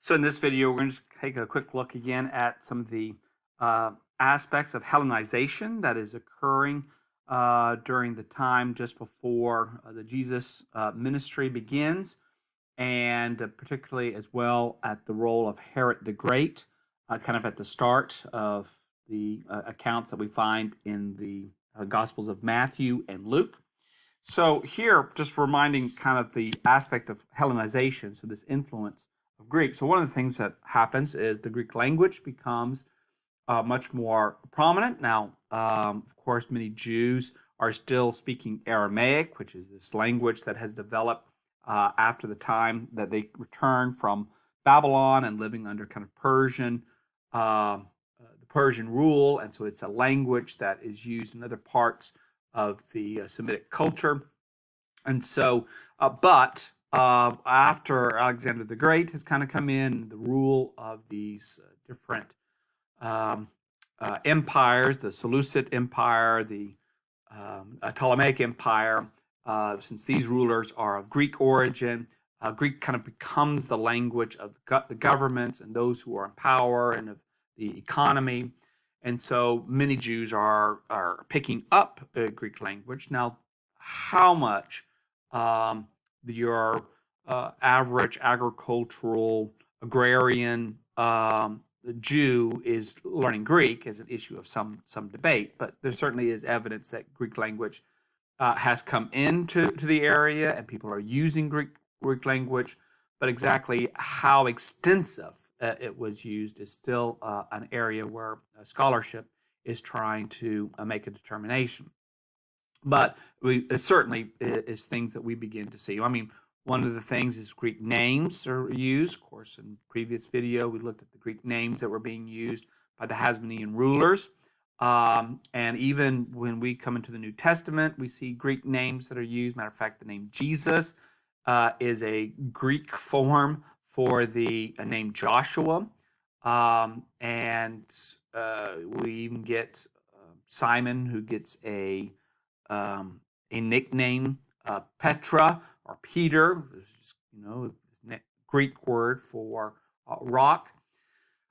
So in this video, we're going to take a quick look again at some of the aspects of Hellenization that is occurring during the time just before the Jesus ministry begins, and particularly as well at the role of Herod the Great, kind of at the start of the accounts that we find in the Gospels of Matthew and Luke. So here, just reminding kind of the aspect of Hellenization, so this influence of Greek. So one of the things that happens is the Greek language becomes much more prominent. Now, of course, many Jews are still speaking Aramaic, which is this language that has developed after the time that they returned from Babylon and living under kind of the Persian rule. And so it's a language that is used in other parts of the Semitic culture. And so, after Alexander the Great has kind of come in, the rule of these different um, empires, the Seleucid Empire, the Ptolemaic Empire, since these rulers are of Greek origin, Greek kind of becomes the language of the governments and those who are in power and of the economy. And so many Jews are picking up Greek language. Now, how much your average agricultural agrarian Jew is learning Greek is an issue of some debate, but there certainly is evidence that Greek language has come into the area and people are using Greek language, but exactly how extensive it was used is still an area where scholarship is trying to make a determination. But it certainly is things that we begin to see. I mean, one of the things is Greek names are used. Of course, in previous video, we looked at the Greek names that were being used by the Hasmonean rulers. And even when we come into the New Testament, we see Greek names that are used. Matter of fact, the name Jesus is a Greek form for the name Joshua. And we even get Simon, who gets a nickname, Petra or Peter, which is, Greek word for rock.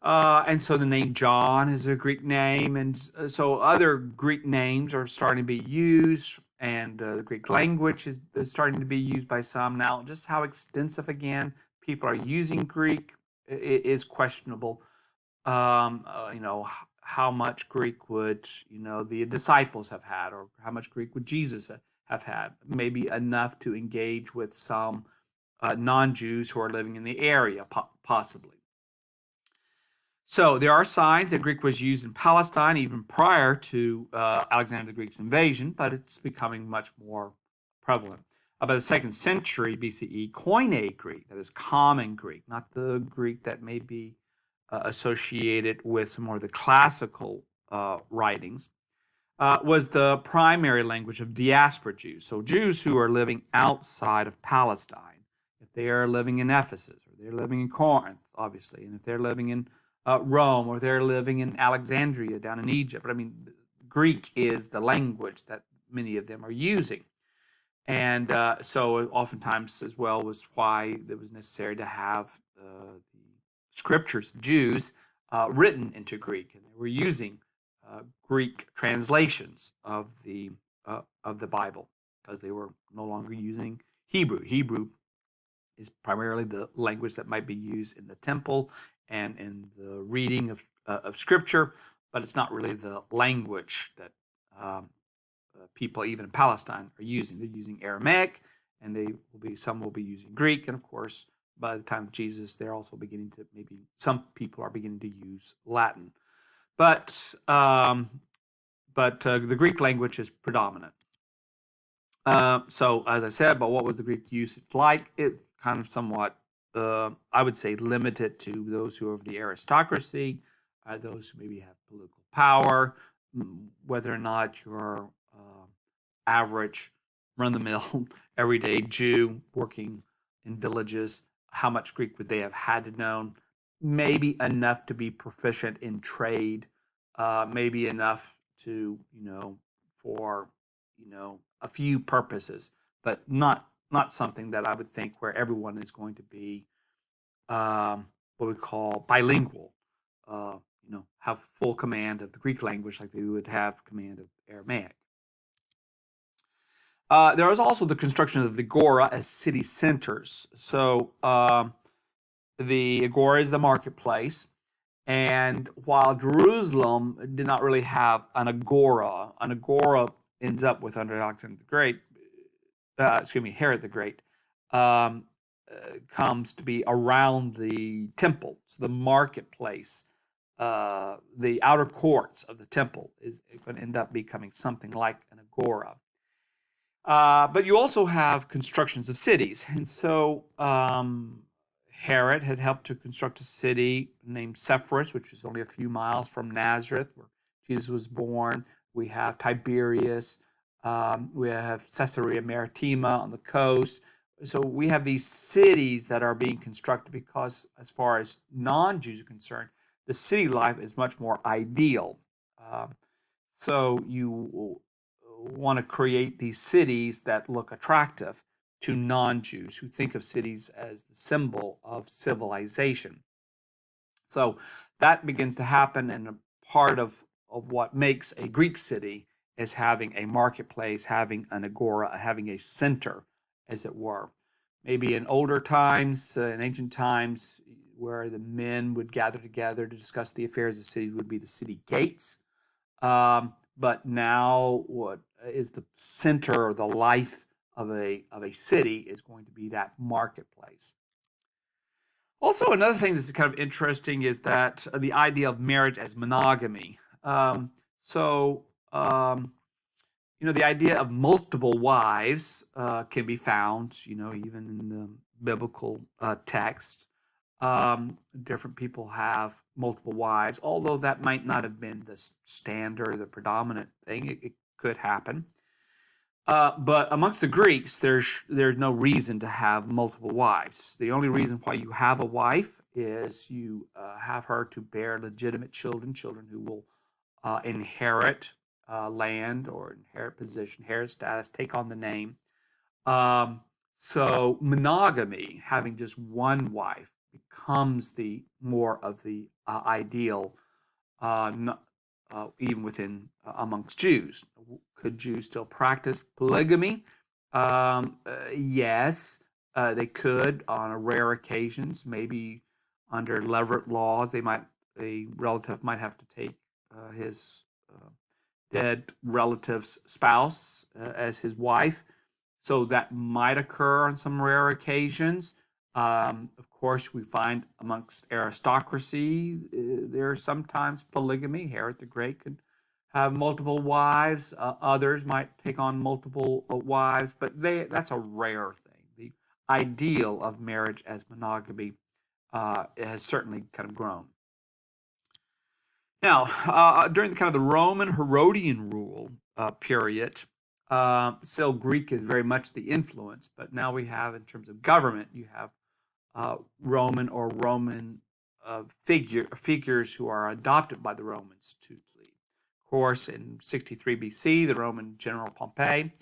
And so the name John is a Greek name. And so other Greek names are starting to be used, and the Greek language is starting to be used by some. Now, just how extensive, again, people are using Greek is questionable. How much Greek would, the disciples have had, or how much Greek would Jesus have had? Maybe enough to engage with some non-Jews who are living in the area, possibly. So there are signs that Greek was used in Palestine even prior to Alexander the Great's invasion, but it's becoming much more prevalent. About the 2nd century BCE, Koine Greek, that is common Greek, not the Greek that may be associated with some more of the classical writings, was the primary language of diaspora Jews. So Jews who are living outside of Palestine, if they are living in Ephesus, or they're living in Corinth, obviously, and if they're living in Rome, or they're living in Alexandria down in Egypt. But I mean, Greek is the language that many of them are using. And so oftentimes as well was why it was necessary to have the scriptures of Jews written into Greek, and they were using Greek translations of the Bible because they were no longer using Hebrew. Hebrew is primarily the language that might be used in the temple and in the reading of Scripture, but it's not really the language that people even in Palestine are using. They're using Aramaic, and some will be using Greek, and of course, by the time of Jesus, they're also beginning to some people are beginning to use Latin, but the Greek language is predominant. So as I said, but what was the Greek usage like? It kind of somewhat, I would say, limited to those who are of the aristocracy, those who maybe have political power, whether or not you're average, run-the-mill, everyday Jew working in villages, how much Greek would they have had to know? Maybe enough to be proficient in trade, maybe enough to, for, a few purposes, but not something that I would think where everyone is going to be what we call bilingual, have full command of the Greek language like they would have command of Aramaic. There is also the construction of the agora as city centers. So the agora is the marketplace. And while Jerusalem did not really have an agora ends up with under Alexander the Great, Herod the Great, comes to be around the temple. So the marketplace, the outer courts of the temple is going to end up becoming something like an agora. But you also have constructions of cities. And so Herod had helped to construct a city named Sepphoris, which is only a few miles from Nazareth, where Jesus was born. We have Tiberias. We have Caesarea Maritima on the coast. So we have these cities that are being constructed because, as far as non-Jews are concerned, the city life is much more ideal. So you want to create these cities that look attractive to non-Jews who think of cities as the symbol of civilization. So that begins to happen, and a part of what makes a Greek city is having a marketplace, having an agora, having a center, as it were. Maybe in older times, in ancient times, where the men would gather together to discuss the affairs of the city would be the city gates. But now what is the center or the life of a city is going to be that marketplace. Also, another thing that's kind of interesting is that the idea of marriage as monogamy. The idea of multiple wives can be found, even in the biblical text. Different people have multiple wives, although that might not have been the standard, the predominant thing. It could happen. But amongst the Greeks, there's no reason to have multiple wives. The only reason why you have a wife is you have her to bear legitimate children who will inherit land or inherit position, inherit status, take on the name. So monogamy, having just one wife, becomes the more of the ideal, even within amongst Jews. Could Jews still practice polygamy? Yes, they could on rare occasions. Maybe under levirate laws, a relative might have to take his dead relative's spouse as his wife. So that might occur on some rare occasions. Of course, we find amongst aristocracy, there's sometimes polygamy. Herod the Great could have multiple wives. Others might take on multiple wives, but that's a rare thing. The ideal of marriage as monogamy has certainly kind of grown. Now, during the kind of the Roman Herodian rule period, still Greek is very much the influence, but now we have, in terms of government, you have Roman figures who are adopted by the Romans to lead. Of course, in 63 BC, the Roman general Pompey,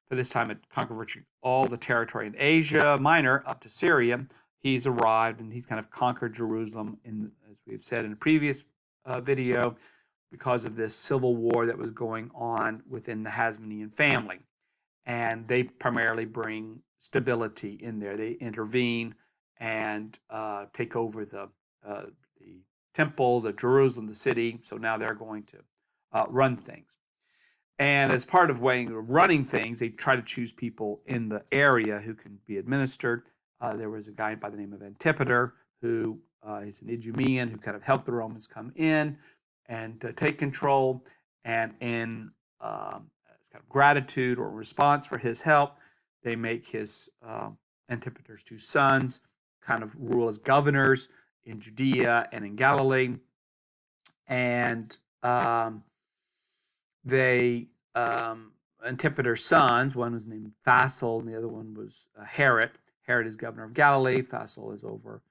for this time had conquered virtually all the territory in Asia Minor up to Syria. He's arrived and he's kind of conquered Jerusalem, as we've said in a previous video, because of this civil war that was going on within the Hasmonean family. And they primarily bring stability in there. They intervene and take over the temple, the Jerusalem, the city. So now they're going to run things. And as part of running things, they try to choose people in the area who can be administered. There was a guy by the name of Antipater who is an Idumean who kind of helped the Romans come in and take control. And in as kind of gratitude or response for his help, they make his Antipater's two sons kind of rule as governors in Judea and in Galilee. And Antipater's sons, one was named Fassel and the other one was Herod. Herod is governor of Galilee. Fassel is over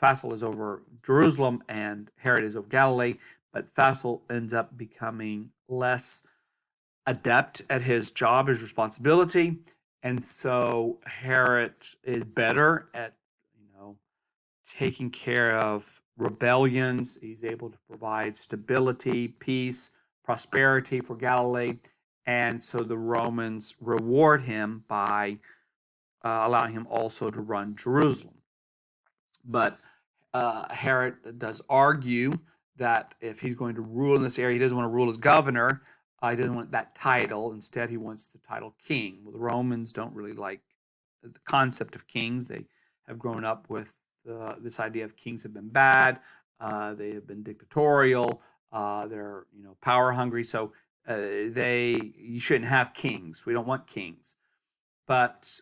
Fassel is over Jerusalem and Herod is over Galilee, but Fassel ends up becoming less adept at his job, his responsibility, And so Herod is better at, taking care of rebellions. He's able to provide stability, peace, prosperity for Galilee. And so the Romans reward him by allowing him also to run Jerusalem. But Herod does argue that if he's going to rule in this area, he doesn't want to rule as governor. He doesn't want that title. Instead, he wants the title king. Well, the Romans don't really like the concept of kings. They have grown up with this idea of kings have been bad. They have been dictatorial. They're power hungry. So you shouldn't have kings. We don't want kings. But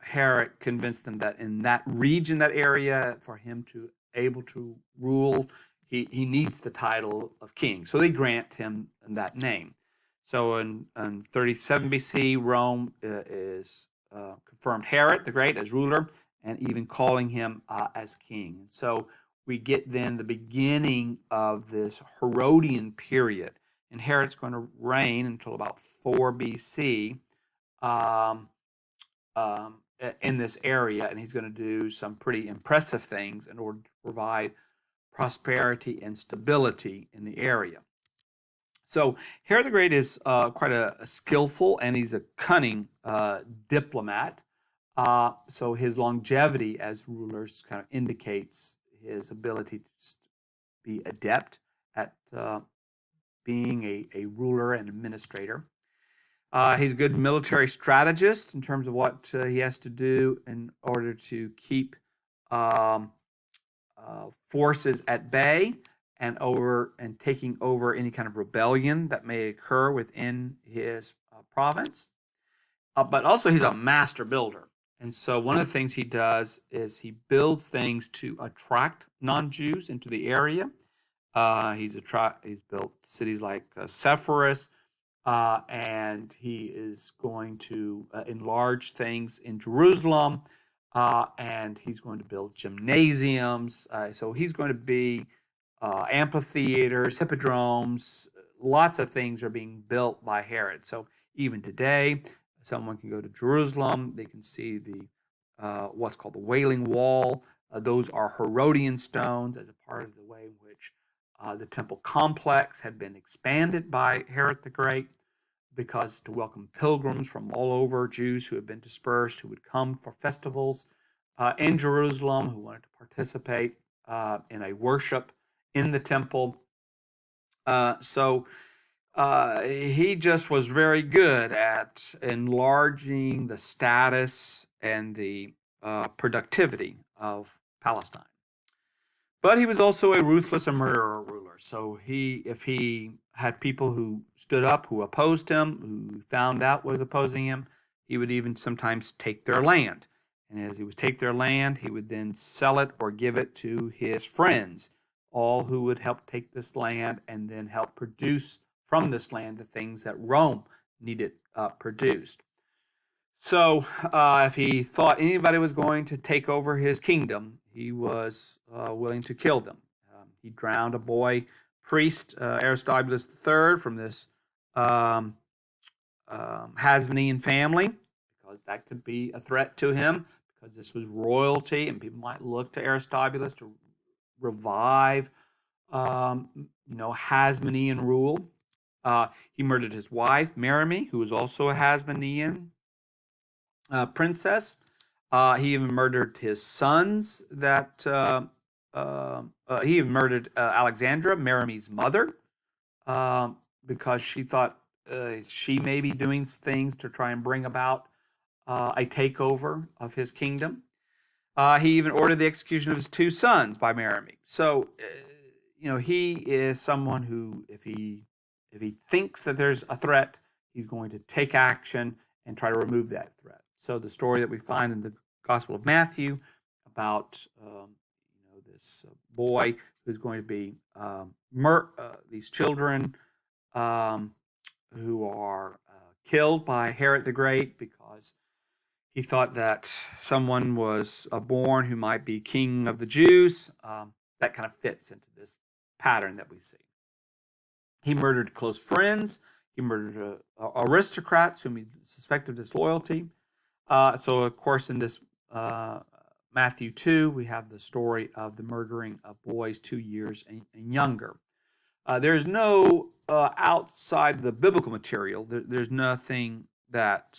Herod convinced them that in that region, that area, for him to able to rule, he needs the title of king. So they grant him that name. So in 37 BC, Rome is confirmed Herod the Great as ruler, and even calling him as king. And so we get then the beginning of this Herodian period. And Herod's going to reign until about 4 BC. Um, in this area, and he's going to do some pretty impressive things in order to provide prosperity and stability in the area. So Herod the Great is quite a skillful, and he's a cunning diplomat. So his longevity as rulers kind of indicates his ability to be adept at being a ruler and administrator. He's a good military strategist in terms of what he has to do in order to keep forces at bay and taking over any kind of rebellion that may occur within his province. But also, he's a master builder. And so one of the things he does is he builds things to attract non-Jews into the area. He's built cities like Sepphoris, and he is going to enlarge things in Jerusalem, and he's going to build gymnasiums. So he's going to be amphitheaters, hippodromes, lots of things are being built by Herod. So even today, someone can go to Jerusalem, they can see the what's called the Wailing Wall. Those are Herodian stones as a part of the way in which the temple complex had been expanded by Herod the Great, because to welcome pilgrims from all over, Jews who had been dispersed, who would come for festivals in Jerusalem, who wanted to participate in a worship in the temple. So he just was very good at enlarging the status and the productivity of Palestine. But he was also a ruthless and murderer ruler. So if he had people who stood up, who opposed him, who found out was opposing him, he would even sometimes take their land. And as he would take their land, he would then sell it or give it to his friends, all who would help take this land and then help produce from this land the things that Rome needed produced. So if he thought anybody was going to take over his kingdom, he was willing to kill them. He drowned a boy priest, Aristobulus III, from this Hasmonean family, because that could be a threat to him, because this was royalty, and people might look to Aristobulus to revive, Hasmonean rule. He murdered his wife, Merimee, who was also a Hasmonean princess. He even murdered his sons. He even murdered Alexandra, Meremee's mother, because she thought she may be doing things to try and bring about a takeover of his kingdom. He even ordered the execution of his two sons by Merimee. So, he is someone who, if he thinks that there's a threat, he's going to take action and try to remove that threat. So the story that we find in the Gospel of Matthew about this boy who's going to be these children who are killed by Herod the Great because he thought that someone was born who might be king of the Jews. That kind of fits into this pattern that we see. He murdered close friends. He murdered aristocrats whom he suspected of disloyalty. So, of course, in this Matthew 2, we have the story of the murdering of boys 2 years and younger. There's no outside the biblical material. There's nothing that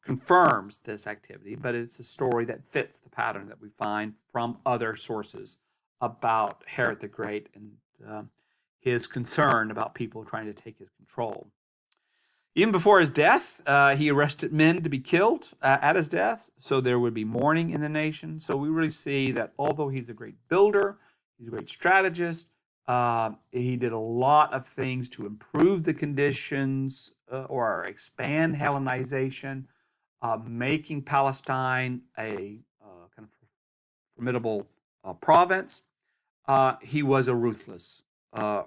confirms this activity, but it's a story that fits the pattern that we find from other sources about Herod the Great and his concern about people trying to take his control. Even before his death, he arrested men to be killed at his death, so there would be mourning in the nation. So we really see that although he's a great builder, he's a great strategist, he did a lot of things to improve the conditions or expand Hellenization, making Palestine a kind of formidable province. He was a ruthless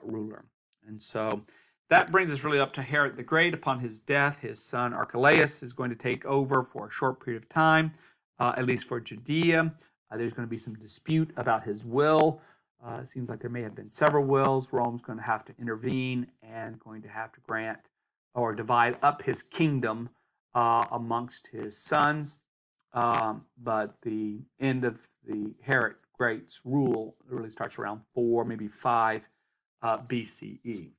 ruler. And so that brings us really up to Herod the Great. Upon his death, his son Archelaus is going to take over for a short period of time, at least for Judea. There's going to be some dispute about his will. It seems like there may have been several wills. Rome's going to have to intervene and going to have to grant or divide up his kingdom amongst his sons. But the end of the Herod Great's rule really starts around 4, maybe 5 BCE.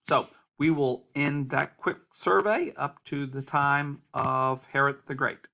So we will end that quick survey up to the time of Herod the Great.